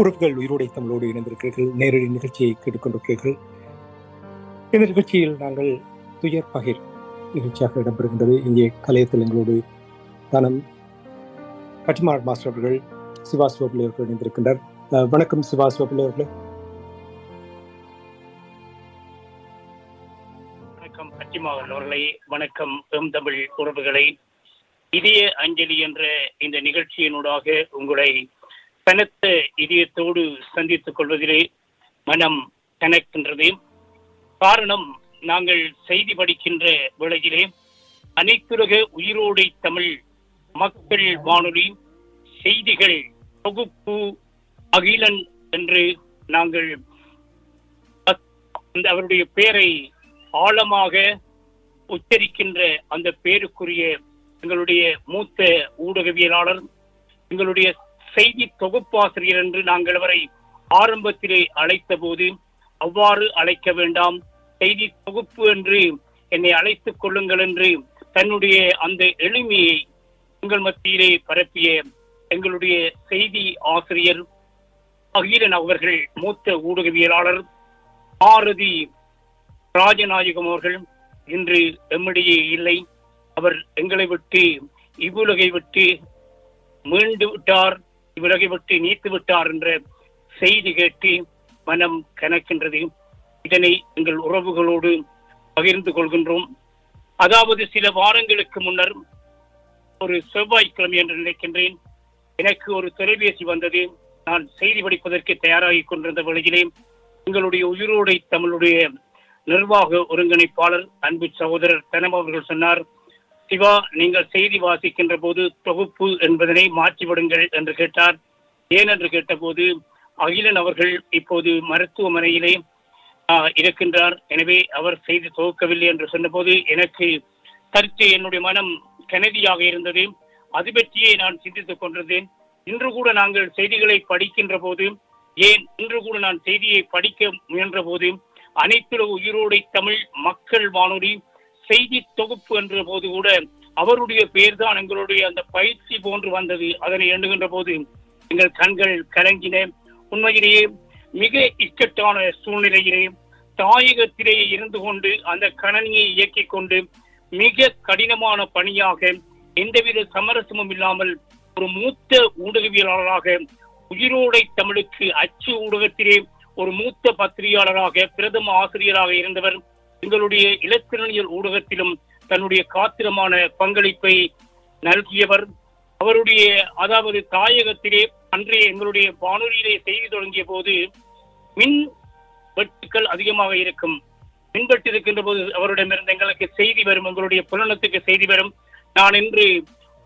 உறவுகள் உயிரோடை தமிழோடு இணைந்திருக்கிறீர்கள். நேரடி நிகழ்ச்சியை கேட்டுக்கொண்டிருக்கிறீர்கள். இந்த நிகழ்ச்சியில் நாங்கள் துயர் பகிர் நிகழ்ச்சியாக இடம்பெறுகின்றது. இங்கே கலையத்தில் எங்களோடு தனம் பட்டிமார் மாஸ்டர் அவர்கள், சிவா சிவபிள்ளை அவர்கள் இணைந்திருக்கின்றார். வணக்கம் சிவா சிவபிள்ளை அவர்களே. வணக்கம் பட்டிமாவன் அவர்களை. வணக்கம் தமிழ் உறவுகளை. இதய அஞ்சலி என்ற இந்த நிகழ்ச்சியினூடாக உங்களை கனத்த இதயத்தோடு சந்தித்துக் கொள்வதிலே மனம் கனக்கின்றது. காரணம், நாங்கள் செய்தி படிக்கின்ற வேளையிலே அனைத்துலக உயிரோடை தமிழ் மக்கள் வானொலி செய்திகள் தொகுப்பு அகிலன் என்று நாங்கள் அவருடைய பெயரை ஆழமாக உச்சரிக்கின்ற அந்த பேருக்குரிய எங்களுடைய மூத்த ஊடகவியலாளர், எங்களுடைய செய்தி தொகுப்பாசிரியர் என்று நாங்கள் அவரை ஆரம்பத்திலே அழைத்த போது, அவ்வாறு அழைக்க வேண்டாம், செய்தி தொகுப்பு என்று என்னை அழைத்துக் கொள்ளுங்கள் என்று தன்னுடைய அந்த எளிமையை எங்கள் மத்தியிலே பரப்பிய எங்களுடைய செய்தி ஆசிரியர் அகிலன் அவர்கள், மூத்த ஊடகவியலாளர் ஆரதி ராஜநாயகம் அவர்கள் இன்று எம்மிடையே இல்லை. அவர் எங்களை விட்டு இவ்வுலகை விட்டு மீண்டு விட்டார், இவ்வுலகை விட்டு நீத்து விட்டார் என்ற செய்தி கேட்டு மனம் கனக்கின்றது. இதனை எங்கள் உறவுகளோடு பகிர்ந்து கொள்கின்றோம். அதாவது சில வாரங்களுக்கு முன்னர், ஒரு செவ்வாய்க்கிழமை என்று நினைக்கின்றேன், எனக்கு ஒரு தொலைபேசி வந்தது. நான் செய்தி படிப்பதற்கு தயாராகி கொண்டிருந்த வேளையிலே எங்களுடைய உயிரோடை தமிழுடைய நிர்வாக ஒருங்கிணைப்பாளர் அன்பு சகோதரர் தனம் அவர்கள் சொன்னார், சிவா, நீங்கள் செய்தி வாசிக்கின்ற போது தொகுப்பு என்பதனை மாற்றிவிடுங்கள் என்று கேட்டார். ஏன் என்று கேட்டபோது, அகிலன் அவர்கள் இப்போது மருத்துவமனையிலே இருக்கின்றார், எனவே அவர் செய்தி தொகுக்கவில்லை என்று சொன்னபோது எனக்கு சற்று என்னுடைய மனம் கனதியாக இருந்தது. அது பற்றியே நான் சிந்தித்துக் கொண்டிருந்தேன். இன்று கூட நாங்கள் செய்திகளை படிக்கின்ற போது, ஏன் இன்று கூட நான் செய்தியை படிக்க முயன்ற போது, அனைத்துலக உயிரோடை தமிழ் மக்கள் வானொலி செய்தி தொகுப்பு என்ற போது கூட அவருடைய பெயர் தான் எங்களுடைய அந்த பயிற்சி போன்று வந்தது. அதனை எண்ணுகின்ற போது எங்கள் கண்கள் கலங்கின. உண்மையிலேயே மிக இக்கட்டான சூழ்நிலையிலே தாயகத்திலே இருந்து கொண்டு அந்த கணனியை இயக்கிக் கொண்டு மிக கடினமான பணியாக எந்தவித சமரசமும் இல்லாமல் ஒரு மூத்த ஊடகவியலாளராக உயிரோடை தமிழுக்கு அச்சு ஊடகத்திலே ஒரு மூத்த பத்திரிகையாளராக பிரதம ஆசிரியராக இருந்தவர். எங்களுடைய இலத்திரனியல் ஊடகத்திலும் தன்னுடைய காத்திரமான பங்களிப்பை நல்கியவர். அவருடைய அதாவது தாயகத்திலே அன்றைய எங்களுடைய வானொலியிலே செய்தி தொடங்கிய போது மின் வெட்டுக்கள் அதிகமாக இருக்கும். மின்வெட்டு இருக்கின்ற போது அவரிடமிருந்து எங்களுக்கு செய்தி வரும், எங்களுடைய புலனத்துக்கு செய்தி வரும். நான் இன்று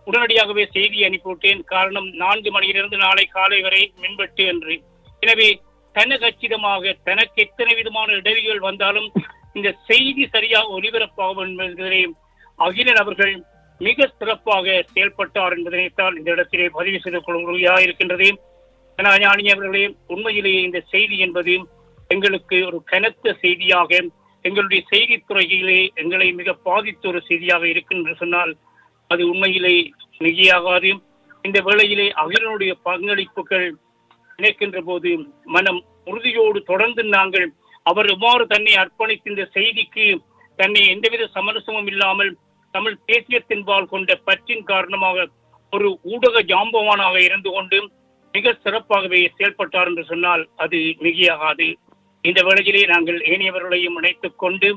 உடனடியாகவே செய்தி அனுப்பிவிட்டேன். காரணம், 4 மணியிலிருந்து நாளை காலை வரை மின்வெட்டு என்று. எனவே தனக்கச்சிதமாக தனக்கு எத்தனை விதமான இடைவெளிகள் வந்தாலும் இந்த செய்தி சரியாக ஒலிபரப்பாகும் என்பதை அகிலன் அவர்கள் மிக சிறப்பாக செயல்பட்டார் என்பதனைத்தான் இந்த இடத்திலே பதிவு செய்து கொள்ளும்படியாக இருக்கின்றது. ஞானி அவர்களே, உண்மையிலேயே இந்த செய்தி என்பது எங்களுக்கு ஒரு கனத்த செய்தியாக, எங்களுடைய செய்தித்துறையிலே எங்களை மிக பாதித்த ஒரு செய்தியாக இருக்கின்ற சொன்னால் அது உண்மையிலே மிகையாகாது. இந்த வேளையிலே அகிலனுடைய பங்களிப்புகள் நினைக்கின்ற போது மனம் உறுதியோடு தொடர்ந்து நாங்கள் அவர் எவ்வாறு தன்னை அர்ப்பணித்து இந்த செய்திக்கு தன்னை எந்தவித சமரசமும் இல்லாமல் தமிழ் தேசியத்தின்பால் கொண்ட பற்றின் காரணமாக ஒரு ஊடக ஜாம்பவானாக இருந்து கொண்டு மிக சிறப்பாகவே செயல்பட்டார் என்று சொன்னால் அது மிகையாகாது. இந்த வேளையிலே நாங்கள் ஏனையவர்களையும் இணைத்துக் கொண்டு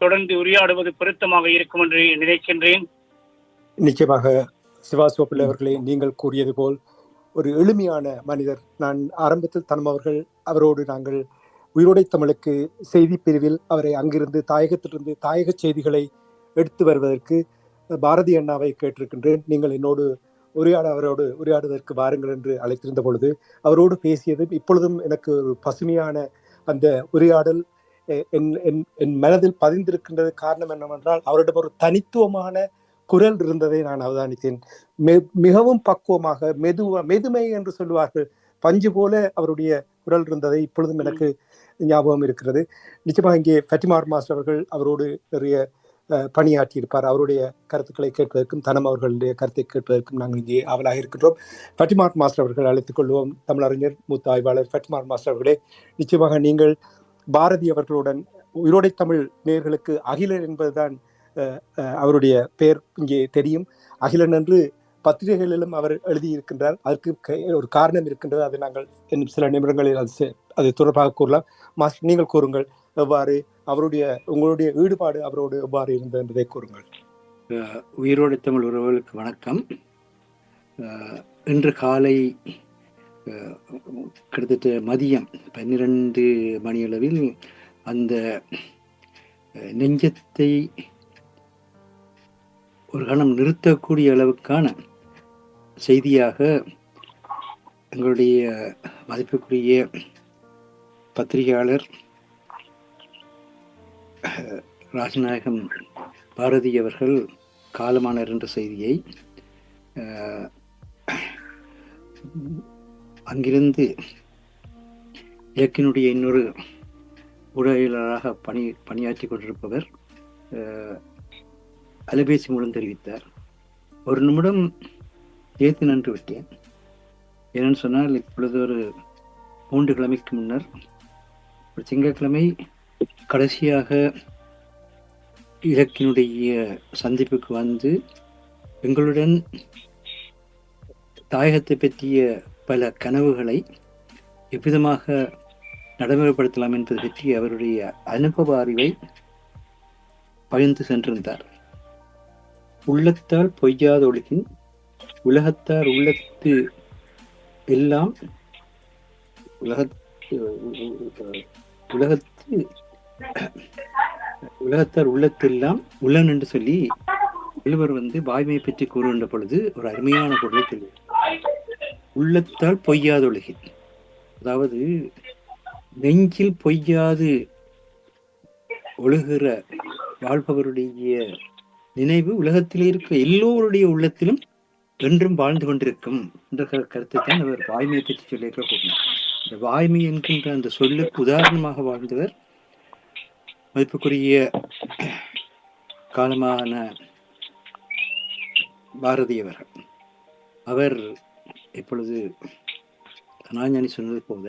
தொடர்ந்து உரையாடுவது பொருத்தமாக இருக்கும் என்று நினைக்கின்றேன். நிச்சயமாக சிவா சிவபிள்ளை அவர்களே, நீங்கள் கூறியது போல் ஒரு எளிமையான மனிதர். நான் ஆரம்பத்தில் தனம் அவர்கள், அவரோடு நாங்கள் உயிரோடை தமிழுக்கு செய்தி பிரிவில் அவரை அங்கிருந்து தாயகத்திலிருந்து தாயக செய்திகளை எடுத்து வருவதற்கு பாரதி அண்ணாவை கேட்டிருக்கின்றேன். நீங்கள் என்னோடு அவரோடு உரையாடுவதற்கு வாருங்கள் என்று அழைத்திருந்த பொழுது அவரோடு பேசியது இப்பொழுதும் எனக்கு ஒரு பசுமையான அந்த உரையாடல் என் மனதில் பதிந்திருக்கின்றது. காரணம் என்னவென்றால், அவரிடம் ஒரு தனித்துவமான குரல் இருந்ததை நான் அவதானித்தேன். மிகவும் பக்குவமாக மெதுமை என்று சொல்லுவார்கள், பஞ்சு போல அவருடைய குரல் இருந்ததை இப்பொழுதும் எனக்கு ஞாபகம் இருக்கிறது. நிச்சயமாக இங்கே பட்டிமார் மாஸ்டர் அவர்கள் அவரோடு நிறைய பணியாற்றியிருப்பார். அவருடைய கருத்துக்களை கேட்பதற்கும் தனம் அவர்களுடைய கருத்தை கேட்பதற்கும் நாங்கள் இங்கே ஆவலாக இருக்கின்றோம். ஃபட்டிமார் மாஸ்டர் அவர்கள் அழைத்துக் கொள்வோம். தமிழறிஞர் மூத்த ஆய்வாளர் ஃபட்டிமார் மாஸ்டர் அவர்களே, நிச்சயமாக நீங்கள் பாரதி அவர்களுடன் உயிரோடை தமிழ் நேயர்களுக்கு அகிலன் என்பதுதான் அவருடைய பெயர் இங்கே தெரியும். அகிலன் என்று பத்திரிகைகளிலும் அவர் எழுதியிருக்கின்றார். அதற்கு ஒரு காரணம் இருக்கின்றது. அதை நாங்கள் இன்னும் சில நிமிடங்களில் அது தொடர்பாக கூறலாம். மாஸ்டர், நீங்கள் கூறுங்கள், எவ்வாறு உங்களுடைய ஈடுபாடு அவரோடு எவ்வாறு இருந்தது என்பதை கூறுங்கள். உயிரோடை தமிழ் உறவுகளுக்கு வணக்கம். இன்று காலை கிட்டத்தட்ட மதியம் 12 மணியளவில் அந்த நெஞ்சத்தை ஒரு கணம் நிறுத்தக்கூடிய அளவுக்கான செய்தியாக எங்களுடைய மதிப்புக்குரிய பத்திரிகையாளர் ராஜநாயகம் பாரதி அவர்கள் காலமானார் என்ற செய்தியை அங்கிருந்து இயக்கினுடைய இன்னொரு ஊடகவியலாளராக பணியாற்றி கொண்டிருப்பவர் அலைபேசி மூலம் தெரிவித்தார். ஒரு நிமிடம் ஏத்து நின்று விட்டேன். ஏன்னு சொன்னால், இப்பொழுது ஒரு 3 கிழமைக்கு முன்னர் ஒரு திங்கட்கிழமை கடைசியாக இலக்கினுடைய சந்திப்புக்கு வந்து எங்களுடன் தாயகத்தை பற்றிய பல கனவுகளை எவ்விதமாக நடைமுறைப்படுத்தலாம் என்பது பற்றி அவருடைய அனுபவ அறிவை பகிர்ந்து சென்றிருந்தார். உள்ளத்தால் பொய்யாத ஒழுகின் உலகத்தார் உள்ளத்து எல்லாம் உலகத்தார் உள்ளத்தெல்லாம் உள்ளன் என்று சொல்லி எழுவர் வாய்மையை பற்றி கூறுகின்ற பொழுது ஒரு அருமையான பொருளை சொல்லுவார். உள்ளத்தால் பொய்யாத ஒழுகின், அதாவது நெஞ்சில் பொய்யாது ஒழுகிற வாழ்பவருடைய நினைவு உலகத்திலே இருக்க எல்லோருடைய உள்ளத்திலும் என்றும் வாழ்ந்து கொண்டிருக்கும் என்ற கருத்தை தான் அவர் வாய்மையை பற்றி சொல்லியிருக்க போகிறார். இந்த வாய்மை என்கின்ற அந்த சொல்லுக்கு உதாரணமாக வாழ்ந்தவர் மதிப்புக்குரிய காலமான பாரதி அவர்கள். அவர் இப்பொழுது தனாஞானி சொன்னது போல,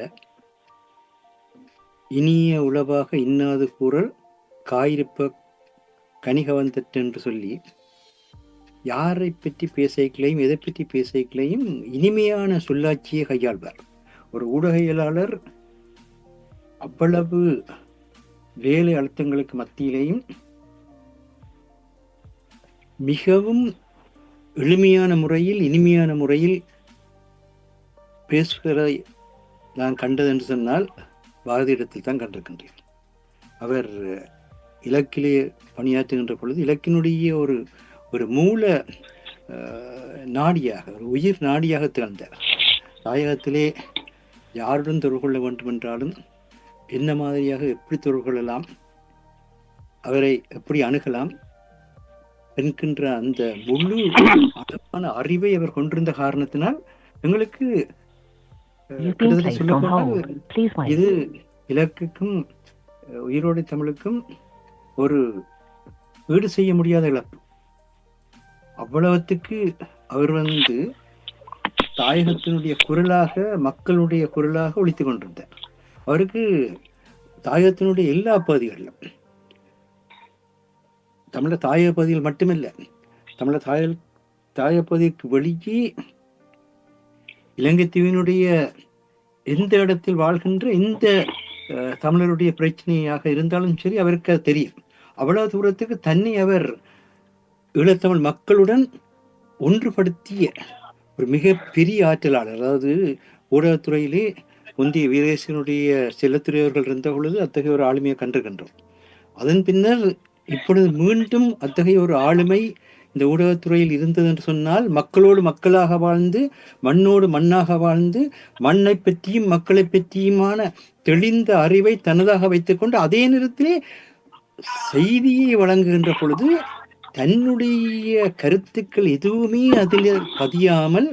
இனிய உளவாக இன்னாது கூறல் காயிருப்ப கனிகவந்தற்று என்று சொல்லி யாரை பற்றி பேசைகளையும் எதை பற்றி பேசைகளையும் இனிமையான சொல்லாட்சியை கையாள்வார். ஒரு ஊடகவியலாளர் அவ்வளவு வேலை அழுத்தங்களுக்கு மத்தியிலேயும் மிகவும் எளிமையான முறையில் இனிமையான முறையில் பேசுகிறதை நான் கண்டது என்று சொன்னால் பாரதியிடத்தில் தான் கண்டிருக்கின்றேன். அவர் இலக்கிலே பணியாற்றுகின்ற பொழுது இலக்கினுடைய ஒரு மூல நாடியாக, ஒரு உயிர் நாடியாக திகழ்ந்தார். தாயகத்திலே யாருடன் தொடர்பு கொள்ள வேண்டும் என்றாலும் என்ன மாதிரியாக எப்படி தொடர்பு கொள்ளலாம், அவரை எப்படி அணுகலாம் என்கின்ற அந்த முழு அளவான அறிவை அவர் கொண்டிருந்த காரணத்தினால் எங்களுக்கு இது இலக்குக்கும் உயிரோடை தமிழுக்கும் ஒரு ஈடு செய்ய முடியாத இழப்பு. அவ்வளவுத்துக்கு அவர் தாயகத்தினுடைய குரலாக, மக்களுடைய குரலாக ஒலித்துக் கொண்டிருந்தார். அவருக்கு தாயகத்தினுடைய எல்லா பகுதிகளிலும், தமிழ தாயக பகுதிகள் மட்டுமில்லை, தமிழ தாயக பகுதிக்கு வெளியே இலங்கை தீவினுடைய எந்த இடத்தில் வாழ்கின்ற இந்த தமிழருடைய பிரச்சனையாக இருந்தாலும் சரி, அவருக்கு அது தெரியும். அவ்வளவு தூரத்துக்கு தன்னை அவர் ஈழத்தமிழ் மக்களுடன் ஒன்றுபடுத்திய ஒரு மிக பெரிய ஆற்றலாளர். அதாவது ஊடகத்துறையிலே முந்தைய வீரேசனுடைய செல்லத்துறையவர்கள் இருந்த பொழுது அத்தகைய ஒரு ஆளுமையை கண்டிருக்கின்றோம். அதன் பின்னர் இப்பொழுது மீண்டும் அத்தகைய ஒரு ஆளுமை இந்த ஊடகத்துறையில் இருந்தது என்று சொன்னால், மக்களோடு மக்களாக வாழ்ந்து மண்ணோடு மண்ணாக வாழ்ந்து மண்ணை பற்றியும் மக்களை பற்றியுமான தெளிந்த அறிவை தனதாக வைத்துக்கொண்டு அதே நேரத்திலே செய்தியை வழங்குகின்ற பொழுது தன்னுடைய கருத்துக்கள் எதுவுமே அதில் பதியாமல்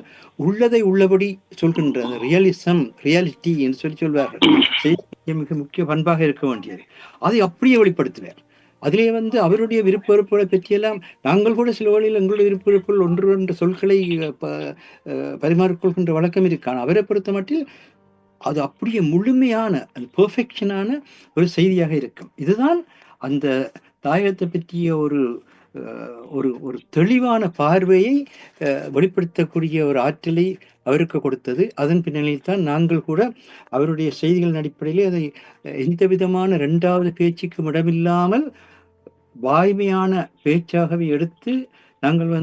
உள்ளதை உள்ளபடி சொல்கின்ற அந்த ரியாலிட்டி என்று சொல்வார்கள். செய்தி மிக முக்கிய பண்பாக இருக்க வேண்டியது. அதை அப்படியே வெளிப்படுத்துவார். அதிலே அவருடைய விருப்ப வெறுப்புகளை பற்றியெல்லாம் நாங்கள் கூட சில வழியில் எங்களுடைய விருப்ப வெறுப்புகள் ஒன்று என்ற சொற்களை பரிமாறிக்கொள்கின்ற வழக்கம் இருக்கான. அவரை பொறுத்த மட்டில் அது அப்படியே முழுமையான பெர்ஃபெக்ஷனான ஒரு செய்தியாக இருக்கும். இதுதான் அந்த தாயகத்தை பற்றிய ஒரு ஒரு தெளிவான பார்வையை வெளிப்படுத்தக்கூடிய ஒரு ஆற்றலை அவருக்கு கொடுத்தது. அதன் பின்னணியில் தான் நாங்கள் கூட அவருடைய செய்திகளின் அடிப்படையிலே அதை எந்த விதமான இரண்டாவது பேச்சுக்கும் இடமில்லாமல் வாய்மையான பேச்சாகவே எடுத்து நாங்கள்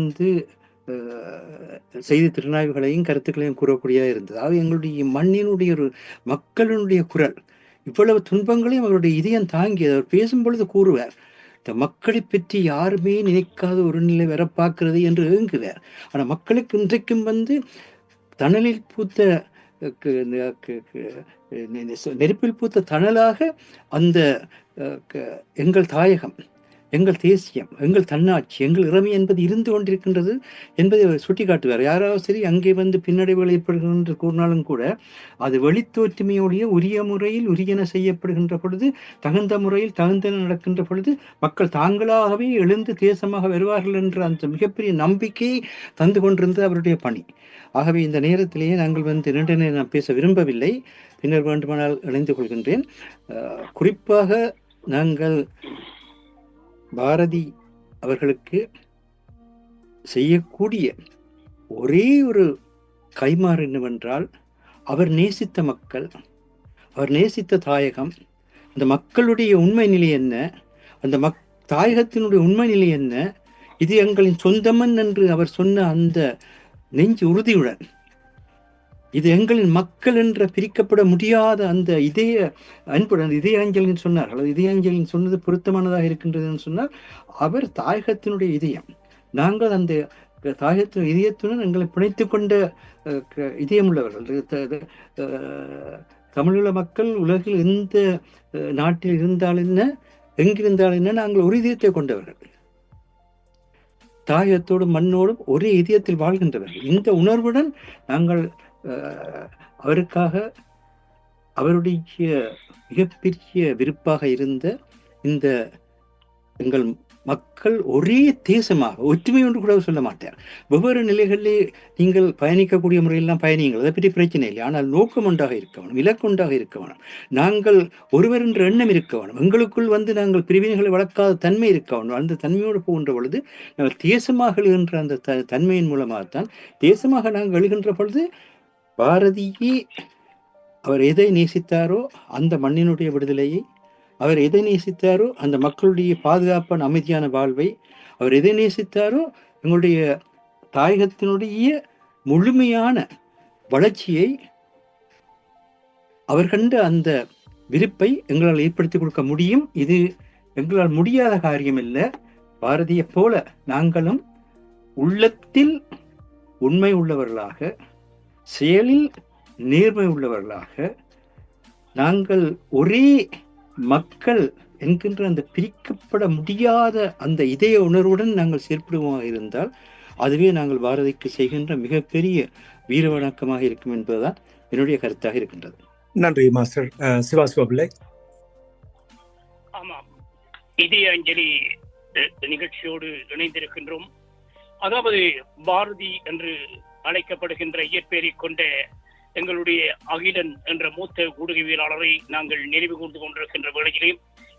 செய்தி திறனாய்வுகளையும் கருத்துக்களையும் கூறக்கூடியதாக இருந்தது. அது எங்களுடைய மண்ணினுடைய ஒரு மக்களினுடைய குரல். இவ்வளவு துன்பங்களையும் அவருடைய இதயம் தாங்கியது. அவர் பேசும் பொழுது கூறுவார், இந்த மக்களை பற்றி யாருமே நினைக்காத ஒரு நிலை வர பார்க்கிறது என்று ஏங்குவார். ஆனால் மக்களுக்கு இன்றைக்கும் தணலில் பூத்த நெருப்பில் பூத்த தணலாக அந்த எங்கள் தாயகம், எங்கள் தேசியம், எங்கள் தன்னாட்சி, எங்கள் இறமை என்பது இருந்து கொண்டிருக்கின்றது என்பதை அவர் சுட்டி காட்டுவார். யாராவது சரி அங்கே பின்னடைவுகள் ஏற்படுகின்ற கூறினாலும் கூட அது வெளித்தோற்றுமையோடைய உரிய முறையில் உரியன செய்யப்படுகின்ற பொழுது, தகுந்த முறையில் தகுந்தன நடக்கின்ற பொழுது மக்கள் தாங்களாகவே எழுந்து தேசமாக வருவார்கள் என்ற அந்த மிகப்பெரிய நம்பிக்கையை தந்து கொண்டிருந்தது அவருடைய பணி. ஆகவே இந்த நேரத்திலேயே நாங்கள் நீண்ட நேரம் நான் பேச விரும்பவில்லை, பின்னர் வேண்டுமானால் இணைந்து கொள்கின்றேன். குறிப்பாக நாங்கள் பாரதி அவர்களுக்கு செய்யக்கூடிய ஒரே ஒரு கைமாறு என்னவென்றால், அவர் நேசித்த மக்கள், அவர் நேசித்த தாயகம், அந்த மக்களுடைய உண்மை நிலை என்ன, அந்த தாயகத்தினுடைய உண்மை நிலை என்ன, இது எங்களின் சொந்தமன் என்று அவர் சொன்ன அந்த நெஞ்சு உறுதியுடன், இது எங்களின் மக்கள் என்ற பிரிக்கப்பட முடியாத அந்த இதய அன்புடன், இதய அஞ்சலின் சொன்னார், அல்லது இதய அஞ்சலின் சொன்னது பொருத்தமானதாக இருக்கின்றது என்று சொன்னால், அவர் தாயகத்தினுடைய இதயம். நாங்கள் அந்த தாயகத்தின் இதயத்துடன் எங்களை பிணைத்துக் கொண்ட இதயம் உள்ளவர்கள். தமிழீழ மக்கள் உலகில் எந்த நாட்டில் இருந்தால் என்ன, எங்கிருந்தால் என்ன, நாங்கள் ஒரு இதயத்தை கொண்டவர்கள், தாயகத்தோடும் மண்ணோடும் ஒரே இதயத்தில் வாழ்கின்றவர்கள். இந்த உணர்வுடன் நாங்கள் அவருக்காக அவருடைய மிகப்பெரிய விருப்பாக இருந்த இந்த எங்கள் மக்கள் ஒரே தேசமாக, ஒற்றுமை ஒன்று கூட சொல்ல மாட்டார். வெவ்வேறு நிலைகளிலே நீங்கள் பயணிக்கக்கூடிய முறையெல்லாம் பயணிங்கள், அதை பற்றி பிரச்சனை இல்லை. ஆனால் நோக்கம் ஒன்றாக இருக்க வேணும், இலக்கு ஒன்றாக இருக்க வேணும், நாங்கள் ஒருவர் என்ற எண்ணம் இருக்க வேணும், எங்களுக்குள் நாங்கள் பிரிவினைகளை வளர்க்காத தன்மை இருக்க வேணும். அந்த தன்மையோடு போகின்ற பொழுது நாங்கள் தேசமாக எழுகின்ற அந்த தன்மையின் மூலமாகத்தான், தேசமாக நாங்கள் எழுகின்ற பொழுது பாரதியே அவர் எதை நேசித்தாரோ அந்த மண்ணினுடைய விடுதலையை, அவர் எதை நேசித்தாரோ அந்த மக்களுடைய பாதுகாப்பான அமைதியான வாழ்வை, அவர் எதை நேசித்தாரோ எங்களுடைய தாயகத்தினுடைய முழுமையான வளர்ச்சியை, அவர் கண்ட அந்த விருப்பை எங்களால் ஏற்படுத்தி கொடுக்க முடியும். இது எங்களால் முடியாத காரியம் இல்லை. பாரதியை போல நாங்களும் உள்ளத்தில் உண்மை உள்ளவர்களாக, செயலில் நேர்மை உள்ளவர்களாக, நாங்கள் ஒரே மக்கள் என்கின்ற அந்த பிரிக்கப்பட முடியாத அந்த இதய உணர்வுடன் நாங்கள் செயற்படுவோமாக இருந்தால், அதுவே நாங்கள் பாரதிக்கு செய்கின்ற மிகப்பெரிய வீர வணக்கமாக இருக்கும் என்பதுதான் என்னுடைய கருத்தாக இருக்கின்றது. நன்றி மாஸ்டர் சிவாசிவ பிள்ளை. ஆமாம், இதய அஞ்சலி நிகழ்ச்சியோடு இணைந்திருக்கின்றோம். அதாவது பாரதி என்று அழைக்கப்படுகின்ற இயற்பெயரை கொண்ட எங்களுடைய அகிலன் என்ற மூத்த ஊடகவியலாளரை நாங்கள் நினைவு கூர்ந்து கொண்டிருக்கின்ற வேளையிலே,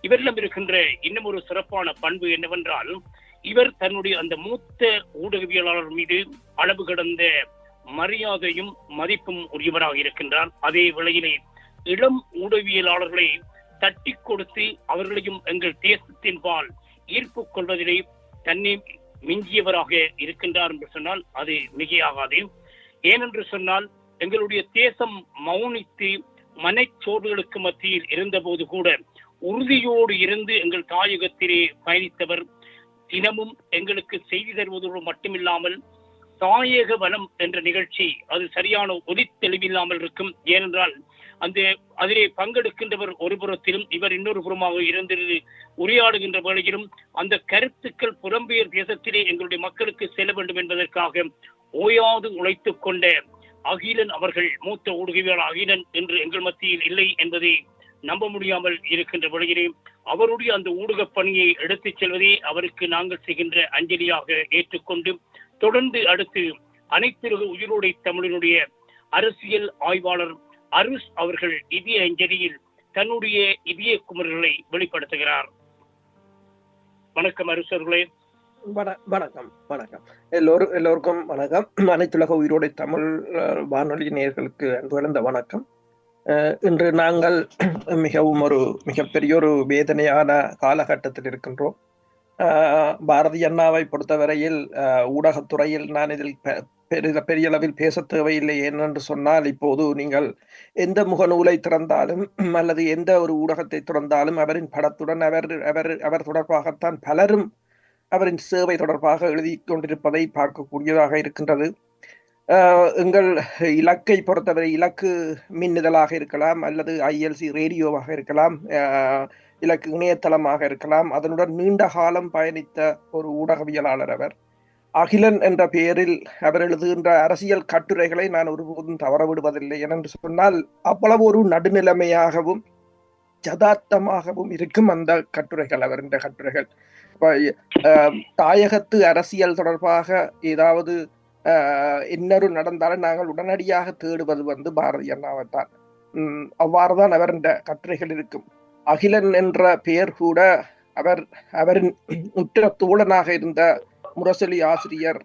இவரிடம் இருக்கின்ற இன்னும் ஒரு சிறப்பான பண்பு என்னவென்றால், இவர் தன்னுடைய அந்த மூத்த ஊடகவியலாளர் மீது அளவு கடந்த மரியாதையும் மதிப்பும் உரியவராக இருக்கின்றார். அதே வேளையிலே இளம் ஊடகவியலாளர்களை தட்டி கொடுத்து அவர்களையும் எங்கள் தேசத்தின் பால் ஈர்ப்பு கொள்வதிலே தன்னை மிஞ்சியவராக இருக்கின்றார் என்று சொன்னால் அது மிகையாகாது. ஏனென்று சொன்னால், எங்களுடைய தேசம் மௌனித்து மனச்சோர்வுகளுக்கு மத்தியில் இருந்த போது கூட உறுதியோடு இருந்து எங்கள் தாயகத்திலே பயணித்தவர். தினமும் எங்களுக்கு செய்தி தருவதோடு மட்டுமில்லாமல் தாயக வனம் என்ற நிகழ்ச்சி அது சரியான ஒலித்தெளிவில்லாமல் இருக்கும். ஏனென்றால் அதிலே பங்கெடுக்கின்றவர் ஒரு புறத்திலும் இவர் இன்னொரு புறமாக இருந்து உரையாடுகின்ற வேளையிலும் அந்த கருத்துக்கள் புலம்பெயர் தேசத்திலே எங்களுடைய மக்களுக்கு செல்ல வேண்டும் என்பதற்காக ஓயாது உழைத்துக் கொண்ட அகிலன் அவர்கள், மூத்த ஊடகவியலாளர் அகிலன் என்று எங்கள் மத்தியில் இல்லை என்பதை நம்ப முடியாமல் இருக்கின்ற வேளையிலே அவருடைய அந்த ஊடக பணியை எடுத்துச் செல்வதே அவருக்கு நாங்கள் செய்கின்ற அஞ்சலியாக ஏற்றுக்கொண்டு தொடர்ந்து அடுத்து அனைத்து உயிரோடை தமிழனுடைய அரசியல் ஆய்வாளர் அருஷ் அவர்கள் இதய அஞ்சலியில் தன்னுடைய இதய குமரல்களை வெளிப்படுத்துகிறார். வணக்கம் அருஷ் அவர்களே. வணக்கம். எல்லோருக்கும் வணக்கம். அனைத்துலக உயிரோடை தமிழ் வானொலி நேயர்களுக்கு அன்பு கலந்த வணக்கம். இன்று நாங்கள் மிகப்பெரிய ஒரு வேதனையான காலகட்டத்தில் இருக்கின்றோம். பாரதி அண்ணாவை பொறுத்தவரையில் ஊடகத்துறையில் நான் இதில் பெரிய அளவில் பேச தேவையில்லை. ஏனென்று சொன்னால், இப்போது நீங்கள் எந்த முகநூலை திறந்தாலும் அல்லது எந்த ஒரு ஊடகத்தை திறந்தாலும் அவரின் படத்துடன் அவர் தொடர்பாகத்தான் பலரும் அவரின் சேவை தொடர்பாக எழுதி கொண்டிருப்பதை பார்க்கக்கூடியதாக இருக்கின்றது. எங்கள் இலக்கை பொறுத்தவரை இலக்கு மின்னிதழாக இருக்கலாம், அல்லது ILC ரேடியோவாக இருக்கலாம், இலக்கு இணையதளமாக இருக்கலாம். அதனுடன் நீண்ட காலம் பயணித்த ஒரு ஊடகவியலாளர் அவர். அகிலன் என்ற பெயரில் அவர் எழுதுகின்ற அரசியல் கட்டுரைகளை நான் ஒருபோதும் தவற விடுவதில்லை. ஏனென்று சொன்னால் அவ்வளவு ஒரு நடுநிலைமையாகவும் யதார்த்தமாகவும் இருக்கும் அந்த கட்டுரைகள், அவரின் கட்டுரைகள். தாயகத்து அரசியல் தொடர்பாக ஏதாவது இன்னொரு நடந்தாலும் நாங்கள் உடனடியாக தேடுவது பாரதி அண்ணாவைத்தான். அவ்வாறுதான் அவரின் கட்டுரைகள் இருக்கும். அகிலன் என்ற பெயர் கூட அவரின் உற்ற தோழனாக இருந்த முரசொலி ஆசிரியர்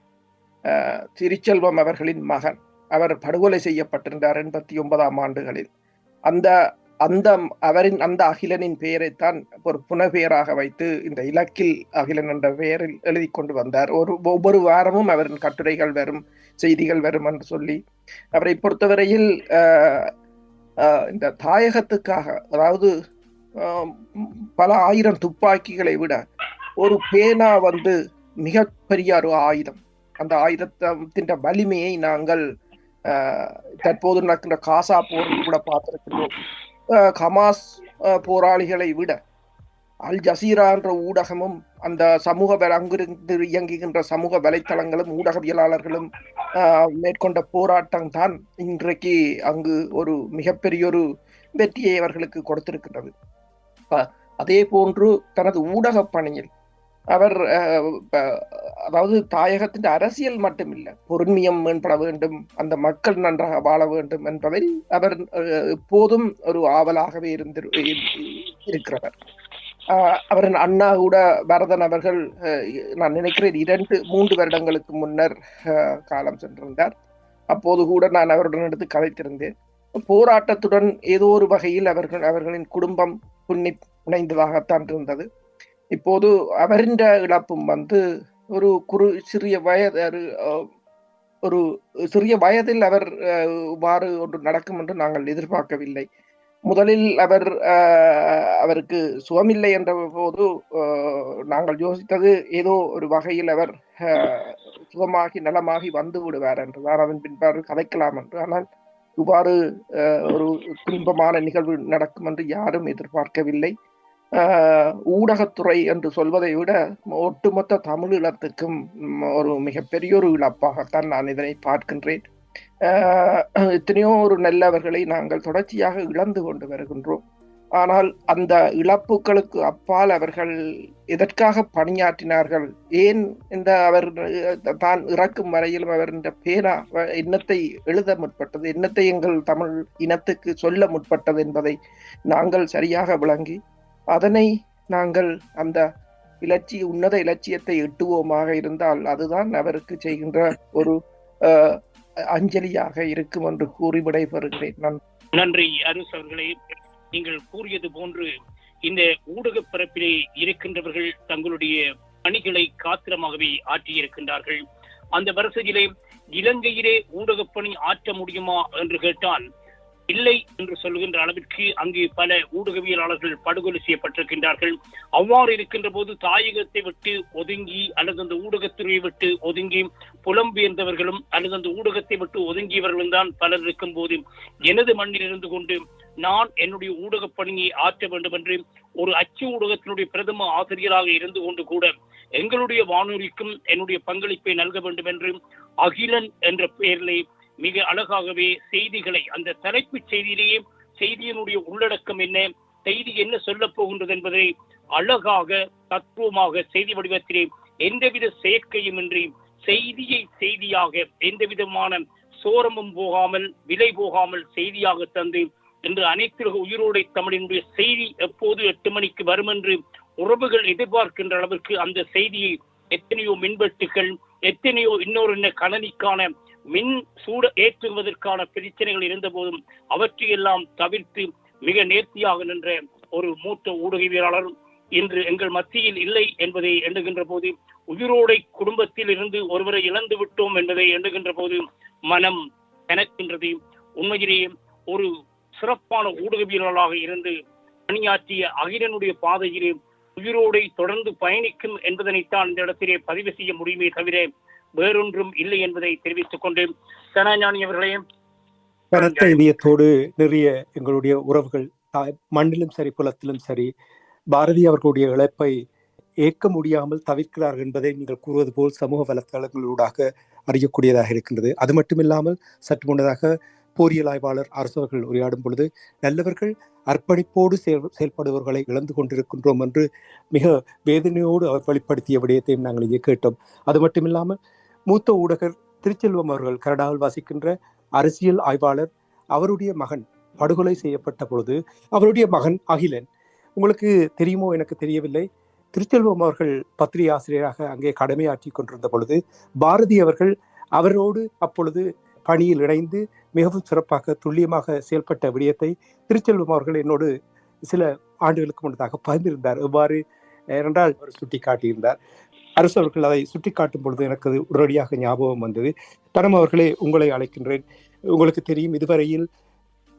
திருச்செல்வம் அவர்களின் மகன். அவர் படுகொலை செய்யப்பட்டிருந்தார் 89ஆம் ஆண்டுகளில். அவரின் அந்த அகிலனின் பெயரைத்தான் ஒரு புனப்பெயராக வைத்து இந்த இலக்கில் அகிலன் என்ற பெயரில் எழுதி கொண்டு வந்தார். ஒவ்வொரு வாரமும் அவரின் கட்டுரைகள் வரும், செய்திகள் வரும் என்று சொல்லி அவரை பொறுத்தவரையில் இந்த தாயகத்துக்காக, அதாவது பல ஆயிரம் துப்பாக்கிகளை விட ஒரு பேனா மிகப்பெரிய ஒரு ஆயுதம். அந்த ஆயுதத்தின் வலிமையை நாங்கள் தற்போது நடக்கின்ற காசா போர் கூட பார்த்திருக்கிறோம். ஹமாஸ் போராளிகளை விட அல் ஜசீரா என்ற ஊடகமும் அந்த அங்கிருந்து இயங்குகின்ற சமூக வலைத்தளங்களும் ஊடகவியலாளர்களும் மேற்கொண்ட போராட்டம் தான் இன்றைக்கு அங்கு ஒரு மிகப்பெரிய ஒரு வெற்றியை அவர்களுக்கு கொடுத்திருக்கின்றது. அதே போன்று தனது ஊடக பணியில் அவர் அதாவது தாயகத்தின் அரசியல் மட்டுமில்லை, பொருண்மையம் மேம்பட வேண்டும், அந்த மக்கள் நன்றாக வாழ வேண்டும் என்பதில் அவர் எப்போதும் ஒரு ஆவலாகவே இருக்கிறவர். அவரின் அண்ணா கூட பரதன் அவர்கள் நான் நினைக்கிறேன் 2-3 வருடங்களுக்கு முன்னர் காலம் சென்றிருந்தார். அப்போது கூட நான் அவருடன் எடுத்து கதைத்திருந்தேன். போராட்டத்துடன் ஏதோ ஒரு வகையில் அவர்களின் குடும்பம் புனைந்ததாகத்தான் இருந்தது. இப்போது அவரின் இழப்பும் ஒரு சிறிய வயதில் அவர் இவ்வாறு ஒன்று நடக்கும் என்று நாங்கள் எதிர்பார்க்கவில்லை. முதலில் அவருக்கு சுகமில்லை என்ற போது நாங்கள் யோசித்தது ஏதோ ஒரு வகையில் அவர் சுகமாகி நலமாகி வந்து விடுவார் என்றுதான், அதன் பின்பாடு கதைக்கலாம் என்று. ஆனால் இவ்வாறு ஒரு துன்பமான நிகழ்வு நடக்கும் என்று யாரும் எதிர்பார்க்கவில்லை. ஊடகத்துறை என்று சொல்வதை விட ஒட்டுமொத்த தமிழ் இனத்துக்கும் ஒரு மிகப்பெரிய ஒரு இழப்பாகத்தான் நான் இதனை பார்க்கின்றேன். எத்தனையோ ஒரு நல்லவர்களை நாங்கள் தொடர்ச்சியாக இழந்து கொண்டு வருகின்றோம். ஆனால் அந்த இழப்புகளுக்கு அப்பால் அவர்கள் எதற்காக பணியாற்றினார்கள், ஏன் அவர் தான் இறக்கும் வரையிலும் அவர் இந்த பேனா எண்ணத்தை எழுத முற்பட்டது, எண்ணத்தை எங்கள் தமிழ் இனத்துக்கு சொல்ல முற்பட்டது என்பதை நாங்கள் சரியாக விளங்கி அதனை நாங்கள் அந்த உன்னத இலட்சியத்தை எட்டுவோமாக இருந்தால் அதுதான் அவருக்கு செய்கின்ற ஒரு அஞ்சலியாக இருக்கும் என்று கூறி விடைபெறுகிறேன். நன்றி அருஷ் அவர்களே. நீங்கள் கூறியது போன்று இந்த ஊடக பரப்பிலே இருக்கின்றவர்கள் தங்களுடைய பணிகளை காத்திரமாகவே ஆற்றியிருக்கின்றார்கள். அந்த வரிசையிலே இலங்கையிலே ஊடக பணி ஆற்ற முடியுமா என்று கேட்டால் இல்லை என்று சொல்லுகின்ற அளவிற்கு அங்கு பல ஊடகவியலாளர்கள் படுகொலை செய்யப்பட்டிருக்கின்றார்கள். அவ்வாறு இருக்கின்ற போது தாயகத்தை விட்டு ஒதுங்கி அல்லது அந்த ஊடகத்துறையை விட்டு ஒதுங்கி புலம்பெயர்ந்தவர்களும் அல்லது அந்த ஊடகத்தை விட்டு ஒதுங்கியவர்களும் தான் பலர் இருக்கும் போது எனது மண்ணில் இருந்து கொண்டு நான் என்னுடைய ஊடக பணியை ஆற்ற வேண்டும் என்று ஒரு அச்சு ஊடகத்தினுடைய பிரதம ஆசிரியராக இருந்து கொண்டு கூட எங்களுடைய வானொலிக்கும் என்னுடைய பங்களிப்பை நல்க வேண்டும் என்று அகிலன் என்ற பெயரிலே மிக அழகாகவே செய்திகளை அந்த தலைப்புச் செய்தியிலேயே செய்தியினுடைய உள்ளடக்கம் என்ன, செய்தி என்ன சொல்ல போகின்றது என்பதை அழகாக தத்துவமாக செய்தி வடிவத்திலே எந்தவித செயற்கையும் இன்றி செய்தியை செய்தியாக எந்த விதமான சோரமும் போகாமல் விலை போகாமல் செய்தியாக தந்து இன்று அனைத்து உயிரோடை தமிழினுடைய செய்தி எப்போது 8 மணிக்கு வரும் என்று உறவுகள் எதிர்பார்க்கின்ற அளவிற்கு அந்த செய்தியை எத்தனையோ மின்வெட்டுகள் எத்தனையோ இன்னொரு கணனிக்கான மின் சூட ஏற்றுவதற்கான பிரச்சனைகள் இருந்த போதும் அவற்றையெல்லாம் தவிர்த்து மிக நேர்த்தியாக நின்ற ஒரு மூத்த ஊடகவியலாளர் இன்று எங்கள் மத்தியில் இல்லை என்பதை எண்ணுகின்ற போது உயிரோடை குடும்பத்தில் இருந்து ஒருவரை இழந்து விட்டோம் என்பதை எண்ணுகின்ற போது மனம் கனக்கின்றது. உண்மையிலேயே ஒரு சிறப்பான ஊடகவியலாளராக இருந்து பணியாற்றிய அகிலனுடைய பாதையிலே உயிரோடை தொடர்ந்து பயணிக்கும் என்பதனைத்தான் இந்த இடத்திலே பதிவு செய்ய முடியுமே தவிர வேறொன்றும் இல்லை என்பதை தெரிவித்துக் கொண்டு கனஞானி அவர்களே, கனத்த இதயத்தோடு நிறைய எங்களுடைய உறவுகள் மண்ணிலும் சரி புலத்திலும் சரி பாரதி அவர்களுடைய இழப்பை ஏற்க முடியாமல் தவிர்க்கிறார்கள் என்பதை நீங்கள் கூறுவது போல் சமூக வலைத்தளங்களூடாக அறியக்கூடியதாக இருக்கின்றது. அது மட்டுமில்லாமல் சற்று முன்னதாக போரியல் ஆய்வாளர் அரசு அவர்கள் உரையாடும் பொழுது நல்லவர்கள் அர்ப்பணிப்போடு செயல்படுபவர்களை இழந்து கொண்டிருக்கின்றோம் என்று மிக வேதனையோடு அவர் வெளிப்படுத்திய விடயத்தையும் நாங்கள் இங்கே கேட்டோம். அது மட்டுமில்லாமல் மூத்த ஊடகர் திருச்செல்வம் அவர்கள் கனடாவில் வாசிக்கின்ற அரசியல் ஆய்வாளர், அவருடைய மகன் படுகொலை செய்யப்பட்ட பொழுது அவருடைய மகன் அகிலன், உங்களுக்கு தெரியுமோ எனக்கு தெரியவில்லை, திருச்செல்வம் அவர்கள் பத்திரிகை ஆசிரியராக அங்கே கடமையாற்றி கொண்டிருந்த பொழுது பாரதி அவர்கள் அவரோடு அப்பொழுது பணியில் இணைந்து மிகவும் சிறப்பாக துல்லியமாக செயல்பட்ட விடயத்தை திருச்செல்வம் அவர்கள் என்னோடு சில ஆண்டுகளுக்கு முன்னதாக பகிர்ந்திருந்தார். எவ்வாறு என்றால் அவர் சுட்டி காட்டியிருந்தார். அரசு அவர்கள் அதை சுட்டி காட்டும் பொழுது எனக்கு அது உடனடியாக ஞாபகம் வந்தது. தனம் அவர்களே, உங்களை அழைக்கின்றேன். உங்களுக்கு தெரியும், இதுவரையில்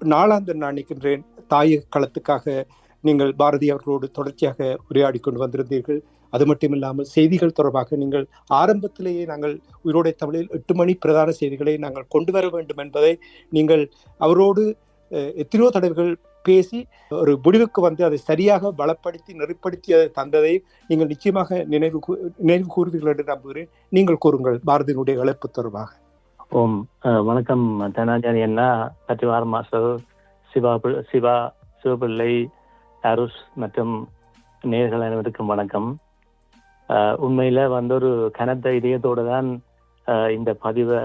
நாளாந்தன் நான் நிற்கின்றேன் தாய களத்துக்காக நீங்கள் பாரதி அவர்களோடு தொடர்ச்சியாக உரையாடி கொண்டு வந்திருந்தீர்கள். அது மட்டுமில்லாமல் செய்திகள் தொடர்பாக நீங்கள் ஆரம்பத்திலேயே நாங்கள் உயிரோடை தமிழில் 8 மணி பிரதான செய்திகளை நாங்கள் கொண்டு வர வேண்டும் என்பதை நீங்கள் அவரோடு எத்தனையோ தடவைகள் பேசி ஒரு முடிவுக்கு வந்து அதை சரியாக பலப்படுத்தி நெறிப்படுத்தி அதை தந்ததை நீங்கள் நிச்சயமாக நினைவு கூறுவீர்கள் என்று நம்புகிறேன். நீங்கள் கூறுங்கள் பாரதியினுடைய இழப்பு தொடர்பாக. ஓம் வணக்கம் தனாஜானி அண்ணா, சத்திவார மாஸ்டர், சிவா சிவபிள்ளை, அருஷ் மற்றும் நேயர்கள் அனைவருக்கும் வணக்கம். உண்மையில ஒரு கனத்த இதயத்தோடு தான் இந்த பதிவை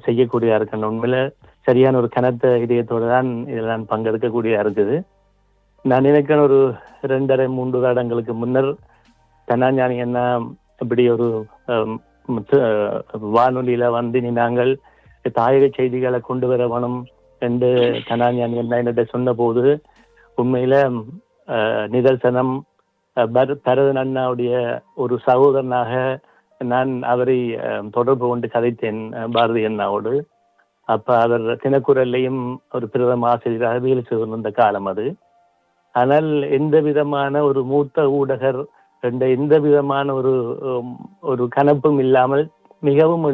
செய்யக்கூடியா இருக்கேன். உண்மையில சரியான ஒரு கனத்த இதயத்தோடு தான் இதில் நான் பங்கெடுக்கக்கூடியதா இருக்குது. நான் நினைக்கிறேன் ஒரு 2.5-3 வருடங்களுக்கு முன்னர் தனாஞானி அண்ணா இப்படி ஒரு வானொலியில வந்து நாங்கள் தாயக செய்திகளை கொண்டு வர வேணும் என்று தனாஞானி அண்ணா என்னிட்ட சொன்ன போது உண்மையில நிதர்சனம் பரதன் அண்ணாவுடைய ஒரு சகோதரனாக நான் அவரை தொடர்பு கொண்டு கதைத்தேன் பாரதி அண்ணாவோடு. அப்ப அவர் தினக்குரல்லையும் ஒரு பிரதம ஆசிரியராக வேலை செய்து வந்த காலம் அது. ஆனால் எந்த விதமான ஒரு மூத்த ஊடகர் எந்த விதமான ஒரு கணப்பும் இல்லாமல் மிகவும்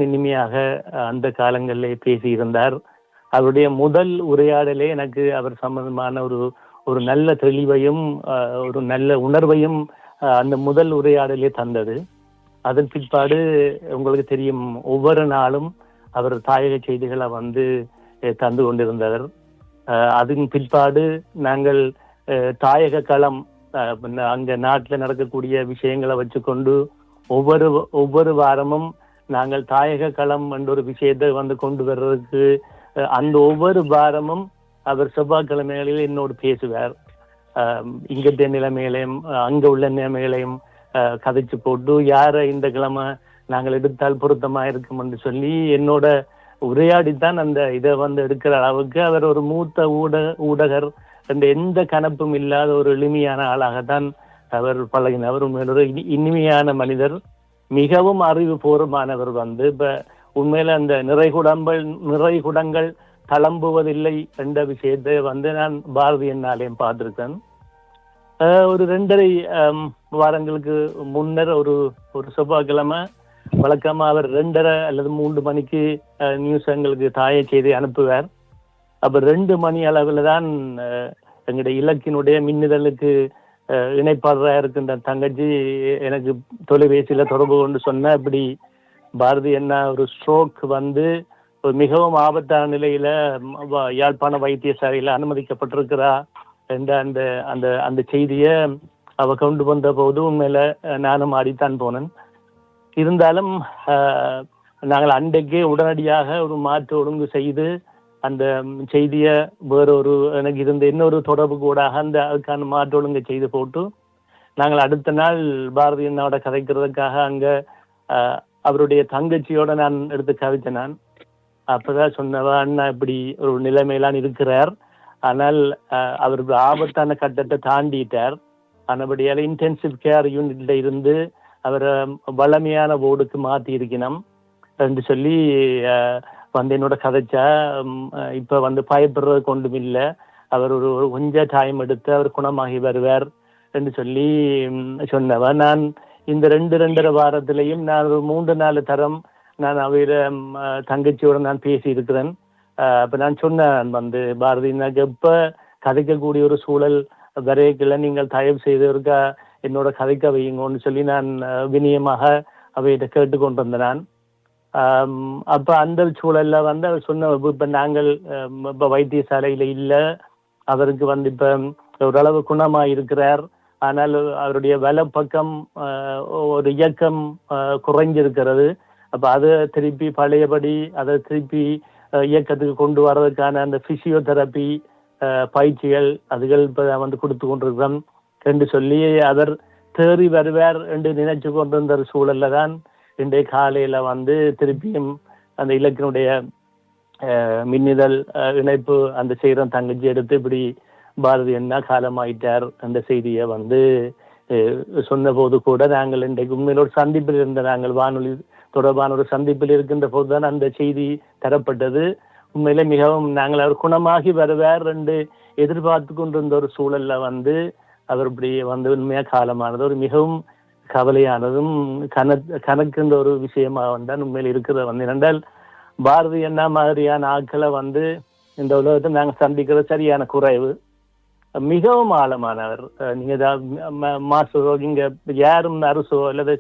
இனிமையாக அந்த காலங்களிலே பேசியிருந்தார். அவருடைய முதல் உரையாடலே எனக்கு அவர் சம்பந்தமான ஒரு நல்ல தெளிவையும் ஒரு நல்ல உணர்வையும் அந்த முதல் உரையாடலே தந்தது. அதன் பிற்பாடு உங்களுக்கு தெரியும், ஒவ்வொரு நாளும் அவர் தாயக செய்திகளை வந்து தந்து கொண்டிருந்தவர். அதன் பிற்பாடு நாங்கள் தாயக களம் அங்க நாட்டில் நடக்கக்கூடிய விஷயங்களை வச்சுக்கொண்டு ஒவ்வொரு வாரமும் நாங்கள் தாயக களம் என்ற ஒரு விஷயத்தை வந்து கொண்டு வர்றதுக்கு அந்த ஒவ்வொரு வாரமும் அவர் செவ்வாய்க்கிழமைகளில் என்னோடு பேசுவார். இங்கத்த நிலைமைகளையும் அங்க உள்ள நிலைமைகளையும் கதைச்சு போட்டு யாரை இந்த கிழமை நாங்கள் எடுத்தால் பொருத்தமா இருக்கும் என்று சொல்லி என்னோட உரையாடித்தான் அந்த இதை வந்து எடுக்கிற அளவுக்கு அவர் ஒரு மூத்த ஊடகர் என்ற எந்த கணப்பும் இல்லாத ஒரு எளிமையான ஆளாகத்தான் அவர் பழகினவர். உண்மையில இனிமையான மனிதர், மிகவும் அறிவுபூர்வமானவர். வந்து இப்ப உண்மையில அந்த நிறைகுடங்கள் தளம்புவதில்லை என்ற விஷயத்தை வந்து நான் பாரதி என்னாலையும் பார்த்திருக்கேன். ஒரு 2.5 வாரங்களுக்கு முன்னர் ஒரு செவ்வாய்க்கிழமை வழக்கமா அவர் 2:30 அல்லது 3 மணிக்கு நியூஸ் எங்களுக்கு தாய செய்தி அனுப்புவார். அப்ப 2 மணி அளவில் தான் எங்களுடைய இலக்கினுடைய மின்னிதழுக்கு இணைப்பாளராக இருக்கின்ற தங்கச்சி எனக்கு தொலைபேசியில தொடர்பு கொண்டு சொன்ன, இப்படி பாரதி என்ன ஒரு ஸ்ட்ரோக் வந்து ஒரு மிகவும் ஆபத்தான நிலையில யாழ்ப்பாண வைத்தியசாலையில அனுமதிக்கப்பட்டிருக்கிறா என்ற அந்த அந்த அந்த செய்தியை அவ கொண்டு வந்த போது உண்மையில நானும் ஆடித்தான் போனேன். இருந்தாலும் நாங்கள் அன்றைக்கே உடனடியாக ஒரு மாற்று ஒழுங்கு செய்து அந்த செய்தியை வேறொரு எனக்கு இருந்த இன்னொரு தொடர்பு கூடாக அந்த அதுக்கான மாற்று ஒழுங்கை செய்து போட்டு நாங்கள் அடுத்த நாள் பாரதி அண்ணாவோட கதைக்கிறதுக்காக அங்க அவருடைய தங்கச்சியோட நான் எடுத்து கதைச்சேன். நான் அப்பதான் சொன்னவா, அண்ணா இப்படி ஒரு நிலைமையெல்லாம் இருக்கிறார், ஆனால் அவர் ஆபத்தான கட்டத்தை தாண்டிட்டார், ஆனபடியால் இன்டென்சிவ் கேர் யூனிட்ல இருந்து அவரை வளமையான போர்டுக்கு மாற்றி இருக்கணும் என்று சொல்லி வந்து என்னோட கதைச்சா. இப்ப வந்து பயப்படுறதுக்கு ஒன்றும் இல்லை, அவர் ஒரு கொஞ்சம் டைம் எடுத்து அவர் குணமாகி வருவார் என்று சொல்லி சொன்னவன். நான் இந்த 2-2.5 வாரத்திலையும் நான் ஒரு 3-4 தரம் நான் அவையில தங்கச்சியோட நான் பேசி இருக்கிறேன். அப்ப நான் சொன்னேன் வந்து பாரதி, எனக்கு எப்ப கதைக்கக்கூடிய ஒரு சூழல் வரையக்குள்ள நீங்கள் தயவு செய்து இருக்கா என்னோட கதைக்க வையுங்கன்னு சொல்லி நான் வினியமாக அவையிட்ட கேட்டுக்கொண்டு வந்தேன். நான் அப்ப அந்த சூழல்ல வந்து அவர் சொன்ன, இப்ப நாங்கள் இப்ப வைத்தியசாலையில இல்ல, அவருக்கு வந்து இப்ப ஓரளவு குணமா இருக்கிறார், ஆனால் அவருடைய வலப்பக்கம் ஒரு இயக்கம் குறைஞ்சிருக்கிறது. அப்ப அதை திருப்பி பழையபடி அதை திருப்பி இயக்கத்துக்கு கொண்டு வர்றதுக்கான அந்த பிசியோதெரப்பி பயிற்சிகள் அதுகள் இப்ப வந்து கொடுத்து கொண்டிருக்கிறோம் என்று சொல்லி அவர் தேறி வருவார் என்று நினைச்சு கொண்டிருந்த சூழல்ல தான் இன்றைய காலையில வந்து திருப்பியும் அந்த இலக்கினுடைய மின்னிதழ் இணைப்பு அந்த செய்கிற தங்கச்சி எடுத்து இப்படி பாரதி அண்ணா காலமாயிட்டார் அந்த செய்தியை வந்து சொன்ன போது கூட நாங்கள் இன்றைக்கு உண்மையில ஒரு சந்திப்பில் இருந்த, நாங்கள் வானொலி தொடர்பான ஒரு சந்திப்பில் இருக்கின்ற போதுதான் அந்த செய்தி தரப்பட்டது. உண்மையில மிகவும் நாங்கள் அவர் குணமாகி வருவார் என்று எதிர்பார்த்து கொண்டிருந்த ஒரு சூழல்ல வந்து அவர் இப்படி வந்து உண்மையா காலமானது ஒரு மிகவும் கவலையானதும் கணக்குன்ற ஒரு விஷயமாக தான் உண்மையில் இருக்கிறத வந்து. என்றால் பாரதி அண்ணா மாதிரியான ஆட்களை வந்து இந்த உலகத்தை நாங்கள் சந்திக்கிறது சரியான குறைவு. மிகவும் ஆழமானவர். நீங்க மாசுவோ இங்க யாரும் அரசோ அல்லது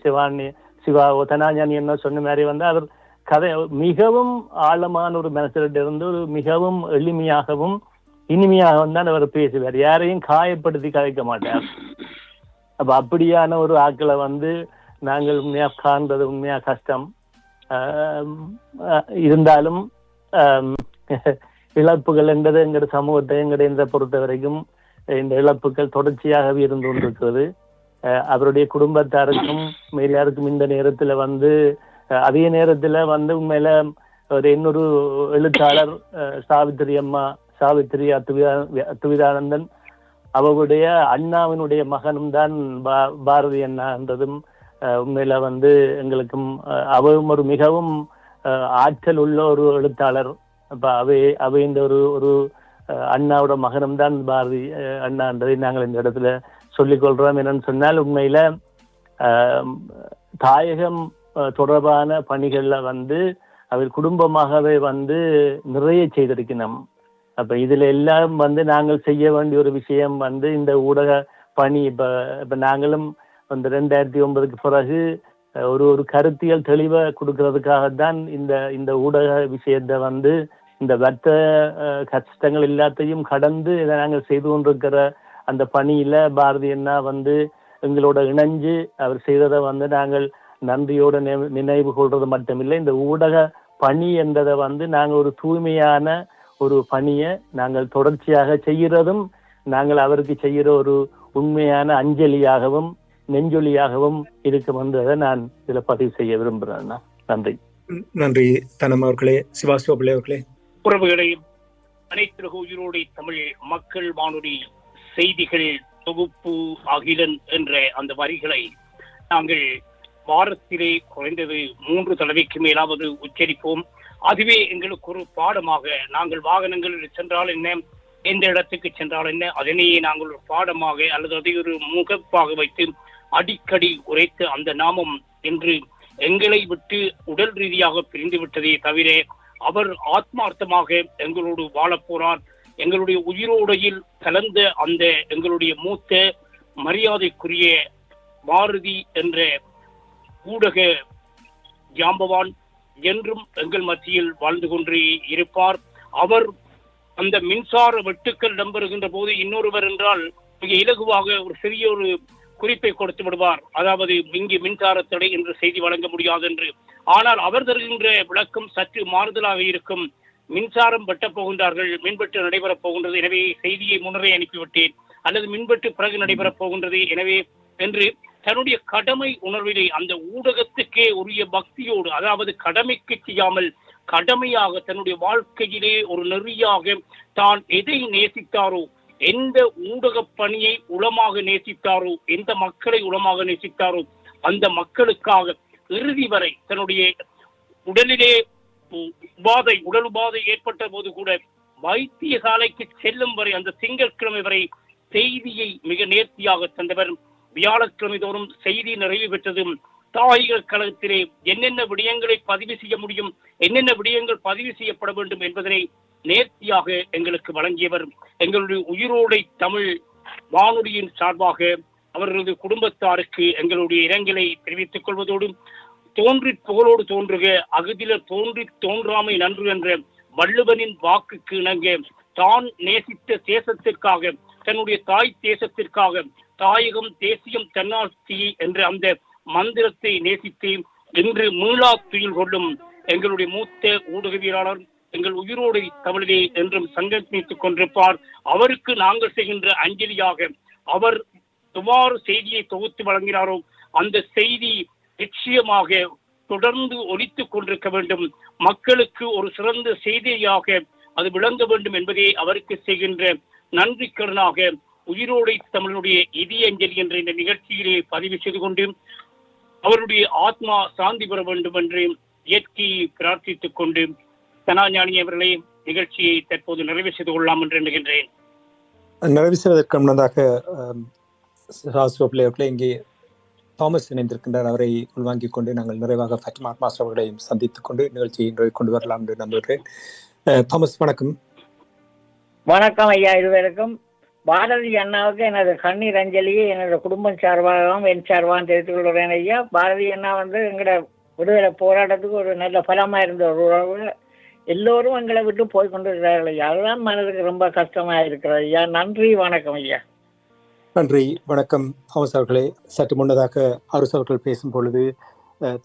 சிவாவோ தனாஞானி என்ன சொன்ன மாதிரி வந்து அவர் கதை மிகவும் ஆழமான ஒரு மனசிலிருந்து இருந்து ஒரு மிகவும் எளிமையாகவும் இனிமையாகவும் தான் அவர் பேசுவார், யாரையும் காயப்படுத்தி கதைக்க மாட்டார். அப்ப அப்படியான ஒரு ஆட்களை வந்து நாங்கள் உண்மையா காண்றது உண்மையா கஷ்டம். இருந்தாலும் இழப்புகள் என்பது எங்கட சமூகத்தை எங்கட பொறுத்த வரைக்கும் இந்த இழப்புகள் தொடர்ச்சியாகவே இருந்து கொண்டிருக்கிறது. அவருடைய குடும்பத்தாருக்கும் மேலாருக்கும் இந்த நேரத்துல வந்து அதே நேரத்துல வந்து உண்மையில ஒரு இன்னொரு எழுத்தாளர் சாவித்திரி அத்துவிதானந்தன் அவருடைய அண்ணாவினுடைய மகனும் தான் பாரதி அண்ணா என்றதும் உண்மையில வந்து எங்களுக்கும் அவரும் ஒரு மிகவும் ஆற்றல் உள்ள ஒரு எழுத்தாளர். அப்ப அவை இந்த ஒரு அண்ணாவோட மகனும் தான் பாரதி அண்ணான்றதை நாங்கள் இந்த இடத்துல சொல்லிக் கொள்றோம். என்னன்னு சொன்னால் உண்மையில தாயகம் தொடர்பான பணிகள்ல வந்து அவர் குடும்பமாகவே வந்து நிறைய செய்திருக்கணும். அப்ப இதுல எல்லாம் வந்து நாங்கள் செய்ய வேண்டிய ஒரு விஷயம் வந்து இந்த ஊடக பணி. இப்ப நாங்களும் அந்த 2009க்கு பிறகு ஒரு கருத்தியல் தெளிவை கொடுக்கறதுக்காகத்தான் இந்த ஊடக விஷயத்தை வந்து இந்த வர்த்த கஷ்டங்கள் எல்லாத்தையும் கடந்து இதை நாங்கள் செய்து கொண்டிருக்கிற அந்த பணியில பாரதி அண்ணா வந்து எங்களோட இணைஞ்சு அவர் செய்ததை வந்து நாங்கள் நன்றியோட நினைவு கொள்றது மட்டுமில்லை, இந்த ஊடக பணி என்றதை வந்து நாங்கள் ஒரு தூய்மையான ஒரு பணியை நாங்கள் தொடர்ச்சியாக செய்கிறதும் நாங்கள் அவருக்கு செய்கிற ஒரு உண்மையான அஞ்சலியாகவும் நெஞ்சொலியாகவும் இருக்கும் என்றதை நான் இதில் பதிவு செய்ய விரும்புகிறேன். நன்றி. நன்றி தனம் அவர்களே. சிவாசிவபிள்ளை அவர்களே. உறவுகளை அனைத்து உயிரோடு தமிழ் மக்கள் வானொலி செய்திகள் தொகுப்பு அகிலன் என்ற அந்த வரிகளை நாங்கள் வாரத்திலே குறைந்தது 3 தடவைக்கு மேலாவது உச்சரிப்போம். அதுவே எங்களுக்கு ஒரு பாடமாக, நாங்கள் வாகனங்களில் சென்றால் என்ன, எந்த இடத்துக்கு சென்றால் என்ன, அதனையே நாங்கள் ஒரு பாடமாக அல்லது அதை ஒரு முகப்பாக வைத்து அடிக்கடி உரைத்து அந்த நாமம் என்று எங்களை விட்டு உடல் ரீதியாக பிரிந்து விட்டதே தவிர அவர் ஆத்மார்த்தமாக எங்களோடு வாழப்போறார். எங்களுடைய உயிரோடையில் கலந்த அந்த எங்களுடைய மூத்த மரியாதைக்குரிய பாரதி என்ற ஊடக ஜாம்பவான் என்றும் எங்கள் மத்தியில் வாழ்ந்து கொண்டு இருப்பார். அவர் அந்த மின்சார வெட்டுக்கள் இடம்பெறுகின்ற போது இன்னொருவர் என்றால் மிக இலகுவாக ஒரு சிறிய ஒரு குறிப்பை கொடுத்து விடுவார். அதாவது இங்கு மின்சார தடை என்று செய்தி வழங்க முடியாது என்று. ஆனால் அவர் தருகின்ற விளக்கம் சற்று மாறுதலாக இருக்கும். மின்சாரம் வெட்டப் போகின்றார்கள், மின்வெட்டு நடைபெறப் போகின்றது, எனவே செய்தியை முன்னரே அனுப்பிவிட்டேன், அல்லது மின்வெட்டு பிறகு நடைபெறப் போகின்றது எனவே என்று தன்னுடைய கடமை உணர்விலே அந்த ஊடகத்துக்கே உரிய பக்தியோடு, அதாவது கடமைக்கு செய்யாமல் கடமையாக தன்னுடைய வாழ்க்கையிலே ஒரு நெறியாக தான் எதை நேசித்தாரோ, எந்த ஊடக பணியை உளமாக நேசித்தாரோ, எந்த மக்களை உளமாக நேசித்தாரோ அந்த மக்களுக்காக இறுதி வரை தன்னுடைய உடலிலே உடல் உபாதை ஏற்பட்ட போது கூட வைத்தியசாலைக்கு செல்லும் வரை அந்த திங்கட்கிழமை வரை செய்தியை மிக நேர்த்தியாக தந்தவர். வியாழக்கிழமை தோறும் செய்தி நிறைவு பெற்றதும் தாயிகள் கழகத்திலே என்னென்ன விடயங்களை பதிவு செய்ய முடியும், என்னென்ன விடயங்கள் பதிவு செய்யப்பட வேண்டும் என்பதனை நேர்த்தியாக எங்களுக்கு வழங்கியவர். எங்களுடைய உயிரோடை தமிழ் வானொலியின் சார்பாக அவர்களது குடும்பத்தாருக்கு எங்களுடைய இரங்கலை தெரிவித்துக் கொள்வதோடு, தோன்றி புகழோடு தோன்றுக அகுதில தோன்றி தோன்றாமை நன்று என்ற வள்ளுவனின் வாக்குக்கு இணங்க தான் நேசித்த தேசத்திற்காக, தன்னுடைய தாய் தேசத்திற்காக, தாயகம் தேசியம் தன்னாட்சி என்ற அந்த மந்திரத்தை நேசித்து இன்று மீளா துயில் கொள்ளும் எங்களுடைய மூத்த ஊடகவியலாளர் எங்கள் உயிரோடு தமிழிலே என்றும் சங்கமித்துக் கொண்டிருப்பார். அவருக்கு நாங்கள் செய்கின்ற அஞ்சலியாக அவர் எவ்வாறு செய்தியை தொகுத்து வழங்கினாரோ அந்த செய்தி நிச்சயமாக தொடர்ந்து ஒலித்துக் கொண்டிருக்க வேண்டும், மக்களுக்கு ஒரு சிறந்த செய்தியாக அது விளங்க வேண்டும் என்பதே அவருக்கு செய்கின்ற நன்றி கடனாக உயிரோடை தமிழனுடைய இதய அஞ்சலி என்ற இந்த நிகழ்ச்சியிலே பதிவு செய்து கொண்டு அவருடைய ஆத்மா சாந்தி பெற வேண்டும் என்று இயற்கையை பிரார்த்தித்துக் கொண்டு தனாஞானி அவர்களே நிகழ்ச்சியை தற்போது நிறைவு செய்து கொள்ளலாம் என்று எண்ணுகின்றேன். நிறைவு செய்வதற்கு முன்னதாக அவர்களே இங்கே தாமஸ் இணைந்திருக்கின்றார். அவரை உள்வாங்கிக் கொண்டு நாங்கள் நிறைவாக ஃபட்டிமா மாஸ்டர் அவர்களையும் சந்தித்துக் கொண்டு நிகழ்ச்சியை நிறைவு கொண்டு வரலாம் என்று நம்புகிறேன். தாமஸ் வணக்கம். வணக்கம் ஐயா இருவருக்கும். பாரதி அண்ணாவுக்கு எனது கண்ணீர் அஞ்சலியை எனது குடும்பம் சார்பாகவும் என் சார்பாகவும் தெரிவித்துக் கொள்கிறேன் ஐயா. பாரதி அண்ணா எங்களோட விடுதலை போராட்டத்துக்கு ஒரு நல்ல பலமா இருந்த ஒரு உறவு. எல்லோரும் எங்களை விட்டு போய் கொண்டு இருக்கிறார்கள் ஐயா. அதுதான் மனதுக்கு ரொம்ப கஷ்டமா இருக்கிறது ஐயா. நன்றி, வணக்கம் ஐயா. நன்றி, வணக்கம் தாமஸ் அவர்களே. சற்று முன்னதாக அரசு அவர்கள் பேசும் பொழுது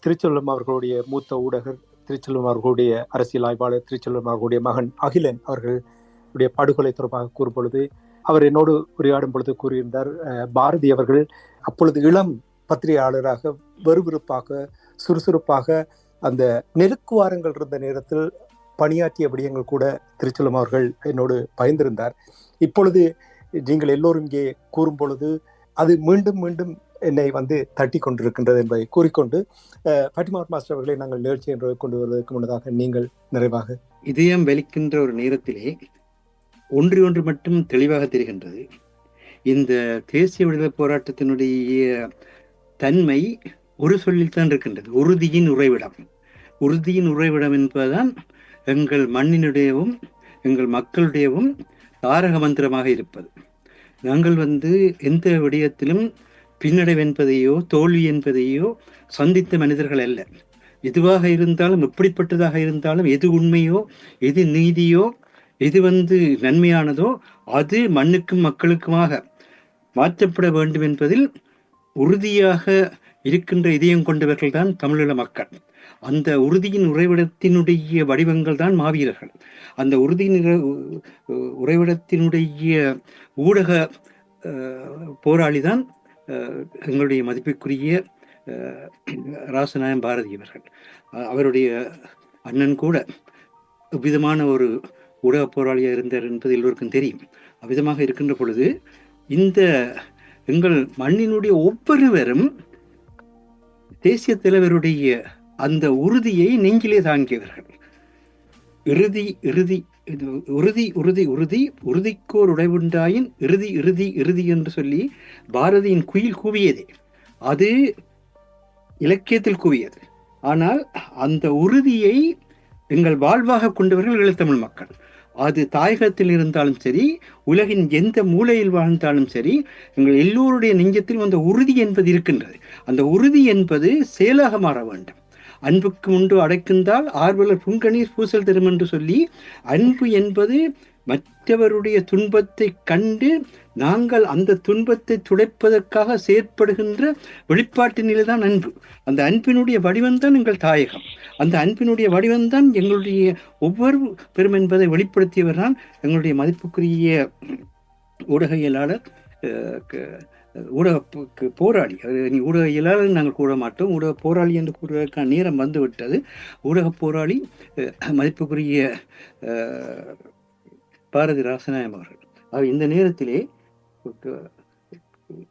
திருச்செல்வம் அவர்களுடைய மூத்த ஊடகர், திருச்செல்வம் அவர்களுடைய அரசியல் ஆய்வாளர், திருச்செல்வம் அவர்களுடைய மகன் அகிலன் அவர்களுடைய படுகொலை தொடர்பாக கூறும் பொழுது அவர் என்னோடு உரையாடும் பொழுது கூறியிருந்தார், பாரதி அவர்கள் அப்பொழுது இளம் பத்திரிகையாளராக விறுவிறுப்பாக சுறுசுறுப்பாக அந்த நெருக்குவாரங்கள் இருந்த நேரத்தில் பணியாற்றிய விடயங்கள் கூட திருச்செல்வம் அவர்கள் என்னோடு பகிர்ந்திருந்தார். இப்பொழுது நீங்கள் எல்லோரும் இங்கே கூறும் பொழுது அது மீண்டும் மீண்டும் என்னை தட்டி கொண்டிருக்கின்றது என்பதை கூறிக்கொண்டு ஃபட்டிமா மாஸ்டர் அவர்களை நாங்கள் நிகழ்ச்சி என்று கொண்டு வருவதற்கு முன்னதாக நீங்கள் நிறைவாக. இதயம் வெளிக்கின்ற ஒரு நேரத்திலே ஒன்று மட்டும் தெளிவாக தெரிகின்றது. இந்த தேசிய விடுதலை போராட்டத்தினுடைய தன்மை ஒரு சொல்லில்தான் இருக்கின்றது, உறுதியின் உறைவிடம். உறுதியின் உறைவிடம் என்பதுதான் எங்கள் மண்ணினுடையவும் எங்கள் மக்களுடையவும் தாரக மந்திரமாக இருப்பது. நாங்கள் எந்த விடயத்திலும் பின்னடைவு என்பதையோ தோல்வி என்பதையோ சந்தித்த மனிதர்கள் அல்ல. எதுவாக இருந்தாலும், எப்படிப்பட்டதாக இருந்தாலும், எது உண்மையோ எது நீதியோ எது நன்மையானதோ அது மண்ணுக்கும் மக்களுக்குமாக மாற்றப்பட வேண்டும் என்பதில் உறுதியாக இருக்கின்ற இதயம் கொண்டவர்கள் தான் தமிழீழ மக்கள். அந்த உறுதியின் உறைவிடத்தினுடைய வடிவங்கள் தான் மாவீரர்கள். அந்த உறுதியின் உறைவிடத்தினுடைய ஊடக போராளி தான் எங்களுடைய மதிப்பிற்குரிய ராசநாயகம் பாரதி அவர்கள். அவருடைய அண்ணன் கூட விதமான ஒரு ஊடக போராளியாக இருந்தார் என்பது எல்லோருக்கும் தெரியும். அவ்விதமாக இருக்கின்ற பொழுது இந்த எங்கள் மண்ணினுடைய ஒவ்வொருவரும் தேசிய தலைவருடைய அந்த உறுதியை நெஞ்சிலே தாங்கியவர்கள். இறுதி இறுதி உறுதி உறுதி உறுதி உறுதிக்கோர் உடைவுண்டாயின் இறுதி இறுதி இறுதி என்று சொல்லி பாரதியின் குயில் கூவியதே அது இலக்கியத்தில் கூவியது. ஆனால் அந்த உறுதியை எங்கள் வாழ்வாக கொண்டவர்கள் ஈழத்தமிழ் மக்கள். அது தாயகத்தில் இருந்தாலும் சரி, உலகின் எந்த மூலையில் வாழ்ந்தாலும் சரி, எங்கள் எல்லோருடைய நெஞ்சத்திலும் அந்த உறுதி என்பது இருக்கின்றது. அந்த உறுதி என்பது செயலாக மாற வேண்டும். அன்புக்கு உண்டு அடைக்கின்றால் ஆர்வலர் புங்கனீர் பூசல் தரும் என்று சொல்லி, அன்பு என்பது மற்றவருடைய துன்பத்தை கண்டு நாங்கள் அந்த துன்பத்தை துடைப்பதற்காக செயற்படுகின்ற வெளிப்பாட்டு நிலைதான் அன்பு. அந்த அன்பினுடைய வடிவம்தான் எங்கள் தாயகம். அந்த அன்பினுடைய வடிவம்தான் எங்களுடைய ஒவ்வொரு பெரும் என்பதை வெளிப்படுத்தியவர் தான் எங்களுடைய மதிப்புக்குரிய ஊடகவியலாளர், ஊடக போராளி. நீ ஊடகவியலாளர் நாங்கள் கூற மாட்டோம், ஊடக போராளி என்று கூறுவதற்கான நேரம் வந்துவிட்டது. ஊடக போராளி மதிப்புக்குரிய பாரதி ராசநாயம் அவர்கள். இந்த நேரத்திலே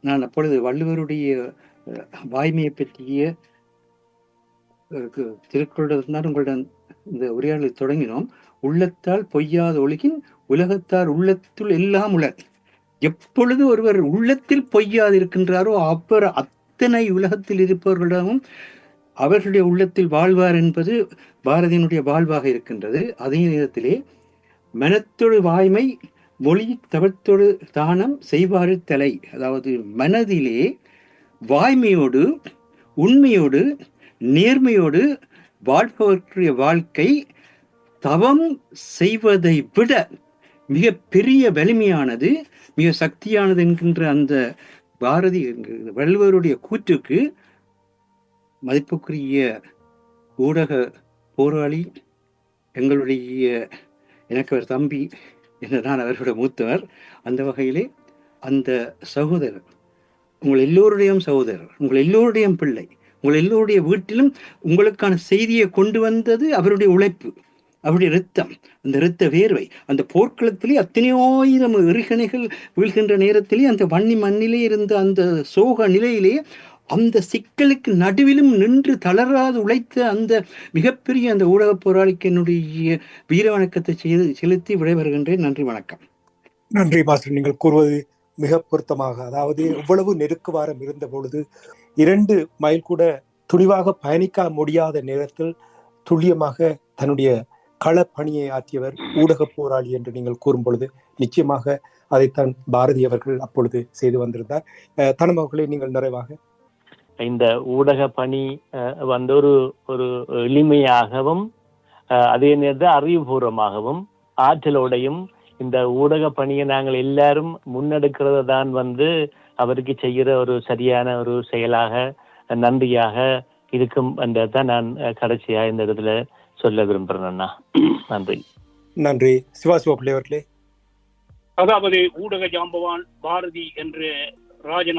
நான் அப்பொழுது வள்ளுவருடைய வாய்மையை பற்றிய திருக்குறளுடன் உங்களிடம் இந்த உரையாடலை தொடங்கினோம். உள்ளத்தால் பொய்யாத ஒழுகின் உலகத்தார் உள்ளத்துள் எல்லாம் உலர். எப்பொழுது ஒருவர் உள்ளத்தில் பொய்யாது இருக்கின்றாரோ அவர் அத்தனை உலகத்தில் இருப்பவர்களிடமும் அவர்களுடைய உள்ளத்தில் வாழ்வார் என்பது பாரதியினுடைய வாழ்வாக இருக்கின்றது. அதே நேரத்திலே மனத்தொடு வாய்மை மொழி தவத்தொடு தானம் செய்வாறு தலை. அதாவது மனதிலே வாய்மையோடு உண்மையோடு நேர்மையோடு வாழ்பவர்களுடைய வாழ்க்கை தவம் செய்வதை விட மிக பெரிய வலிமையானது, மிக சக்தியானது என்கின்ற அந்த பாரதி வள்ளுவருடைய கூற்றுக்கு மதிப்புக்குரிய ஊடக போராளி, எங்களுடைய எனக்கு ஒரு தம்பி என்றுதான் அவரோட மூத்தவர். அந்த வகையிலே அந்த சகோதரர் உங்கள் எல்லோருடையும் சகோதரர், உங்கள் எல்லோருடையும் பிள்ளை, உங்கள் எல்லோருடைய வீட்டிலும் உங்களுக்கான செய்தியை கொண்டு வந்தது அவருடைய உழைப்பு, அவருடைய இரத்தம், அந்த இரத்த வேர்வை. அந்த போர்க்களத்திலே அத்தனையோ ஆயிரம் எறிகணைகள் வீழ்கின்ற நேரத்திலே அந்த வன்னி மண்ணிலே இருந்த அந்த சோக நிலையிலே அந்த சிக்கலுக்கு நடுவிலும் நின்று தளராது உழைத்த அந்த மிகப்பெரிய அந்த ஊடக போராளிக்கு என்னுடைய வீர வணக்கத்தை செலுத்தி விடைபெறுகின்றேன். நன்றி, வணக்கம். நன்றி மாஸ்டர். நீங்கள் கூறுவது மிக பொருத்தமாக, அதாவது எவ்வளவு நெருக்குவாரம் இருந்த பொழுது 2 மைல் கூட துணிவாக பயணிக்க முடியாத நேரத்தில் துல்லியமாக தன்னுடைய களப்பணியை ஆற்றியவர் ஊடக போராளி என்று நீங்கள் கூறும் பொழுது நிச்சயமாக அதைத்தான் பாரதி அவர்கள் அப்பொழுது செய்து வந்திருந்தார். தனம் அவர்களை நீங்கள் நிறைவாக. இந்த ஊடக பணி வந்து ஒரு எளிமையாகவும் அதே நேரத்தில் அறிவுபூர்வமாகவும் ஆற்றலோடையும் இந்த ஊடக பணியை நாங்கள் எல்லாரும் முன்னெடுக்கிறது தான் வந்து அவருக்கு செய்கிற ஒரு சரியான ஒரு செயலாக நன்றியாக இருக்கும் என்றதான் நான் கடைசியா இந்த இடத்துல சொல்ல விரும்புறேன்னா. நன்றி. நன்றி. சிவாசிவப்பிள்ளை அவர்களே. அதாவது ஊடக ஜாம்பவான் பாரதி என்ற பாரதி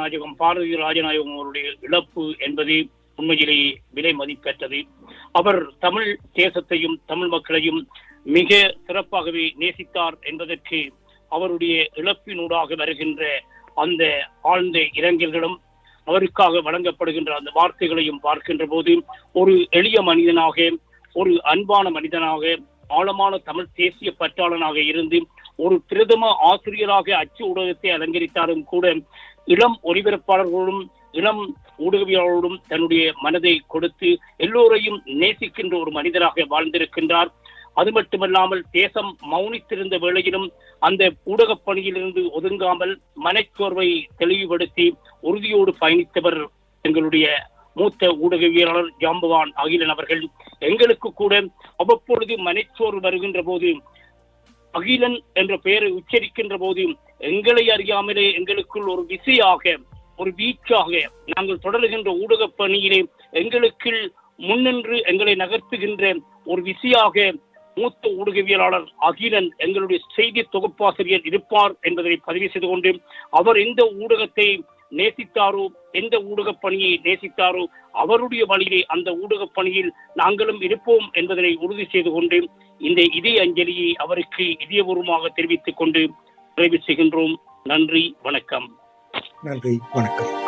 ராஜநாயகம் அவருடைய இழப்பு என்பது உண்மையிலேயே விலை மதிப்பெற்றது. அவர் தமிழ் தேசத்தையும் தமிழ் மக்களையும் மிக சிறப்பாகவே நேசித்தார் என்பதற்கு அவருடைய இழப்பினூடாக வருகின்ற அந்த ஆழ்ந்த இரங்கல்களும் அவருக்காக வழங்கப்படுகின்ற அந்த வார்த்தைகளையும் பார்க்கின்ற போது ஒரு எளிய மனிதனாக, ஒரு அன்பான மனிதனாக, ஆழமான தமிழ் தேசிய பற்றாளனாக இருந்து ஒரு பிரதம ஆசிரியராக அச்சு ஊடகத்தை அலங்கரித்தாலும் கூட இளம் ஒலிபரப்பாளர்களோடும் இளம் ஊடகவியலாளரோடும் தன்னுடைய மனதை கொடுத்து எல்லோரையும் நேசிக்கின்ற ஒரு மனிதராக வாழ்ந்திருக்கின்றார். அது மட்டுமல்லாமல் தேசம் மௌனித்திருந்த வேளையிலும் அந்த ஊடகப் பணியிலிருந்து ஒதுங்காமல் மனச்சோர்வை தெளிவுபடுத்தி உறுதியோடு பயணித்தவர் எங்களுடைய மூத்த ஊடகவியலாளர் ஜாம்பவான் அகிலன் அவர்கள். எங்களுக்கு கூட அவ்வப்பொழுது மனச்சோர்வு வருகின்ற போது அகிலன் என்ற பெயரை உச்சரிக்கின்ற போது எங்களை அறியாமலே எங்களுக்குள் ஒரு விசையாக, ஒரு வீச்சாக நாங்கள் தொடர்கின்ற ஊடக பணியிலே எங்களுக்கு முன்னின்று எங்களை நகர்த்துகின்ற ஒரு விசையாக மூத்த ஊடகவியலாளர் அகிலன் எங்களுடைய செய்தி தொகுப்பாசிரியர் இருப்பார் என்பதை பதிவு செய்து கொண்டு, அவர் எந்த ஊடகத்தை நேசித்தாரோ, எந்த ஊடக பணியை நேசித்தாரோ அவருடைய வழியிலே அந்த ஊடக பணியில் நாங்களும் இருப்போம் என்பதனை உறுதி செய்து கொண்டு இந்த இதய அஞ்சலியை அவருக்கு இதயபூர்வமாக தெரிவித்துக் கொண்டு நிறைவு செய்கின்றோம். நன்றி, வணக்கம். நன்றி, வணக்கம்.